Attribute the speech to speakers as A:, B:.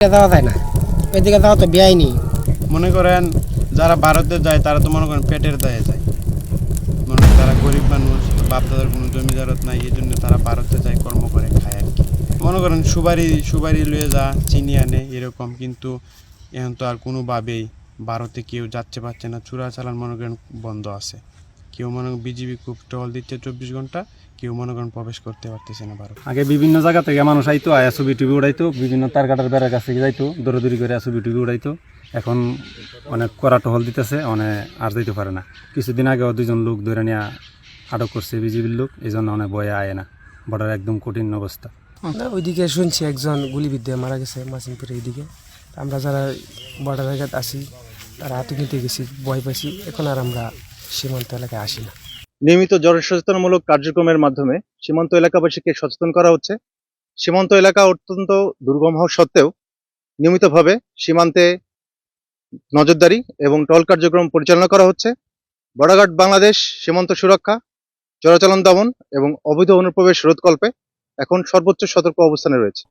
A: যাওয়া যায় না, ওইদিকে যাওয়া তো বেআইনি।
B: মনে করেন যারা ভারতে যায় তারা তো মনে করেন পেটের দায়ে যায়, মনে করেন তারা গরিব মানুষ, বাপ দাদার কোনো জমি জারত নাই, এই জন্য তারা ভারতে যায়, কর্ম করে খায় আর কি। মনে করেন সুবারি লুয়ে যা চিনি আনে এরকম, কিন্তু এখন তো আর কোনোভাবেই ভারতে কেউ যাচ্ছে পাচ্ছে না, চোরাচালান মনে করেন বন্ধ আছে। কেউ মনে করেন বিজিবি খুব টহল দিচ্ছে 24 ঘন্টা, কেউ মনে করেন প্রবেশ করতে পারতেছে না ভারত।
C: আগে বিভিন্ন জায়গা থেকে মানুষ আইতো, আয়া ছবি টুবি উড়াইতো, বিভিন্ন তার কাটার বেড়ার কাছে যাইতো, দৌড়াদৌড়ি করে ছবি টুবি উড়াইতো। এখন অনেক কড়া টহল দিতেছে, অনেক আর যাইতে পারে না। কিছুদিন আগেও 2জন লোক ধরে নিয়ে আটক করছে বিজিবির লোক, এই জন্য অনেক ভয়ে আয় না, বর্ডার একদম কঠিন অবস্থা।
A: ওইদিকে শুনছি একজন গুলিবিদ্ধ মারা গেছে মাসিমপুরের এইদিকে। আমরা যারা বর্ডার এলাকায় আছি তারা আতঙ্কিত গেছি, ভয় পাইছি, এখন আর আমরা সীমান্ত এলাকায় আসি না।
D: নিয়মিত জনসচেতনমূলক কার্যক্রমের মাধ্যমে সীমান্ত এলাকাবাসীকে সচেতন করা হচ্ছে। সীমান্ত এলাকা অত্যন্ত দুর্গম হওয়া সত্ত্বেও নিয়মিতভাবে সীমান্তে নজরদারি এবং টহল কার্যক্রম পরিচালনা করা হচ্ছে। বর্ডার গার্ড বাংলাদেশ সীমান্ত সুরক্ষা, চোরাচালান দমন এবং অবৈধ অনুপ্রবেশ রোধকল্পে এখন সর্বোচ্চ সতর্ক অবস্থানে রয়েছে।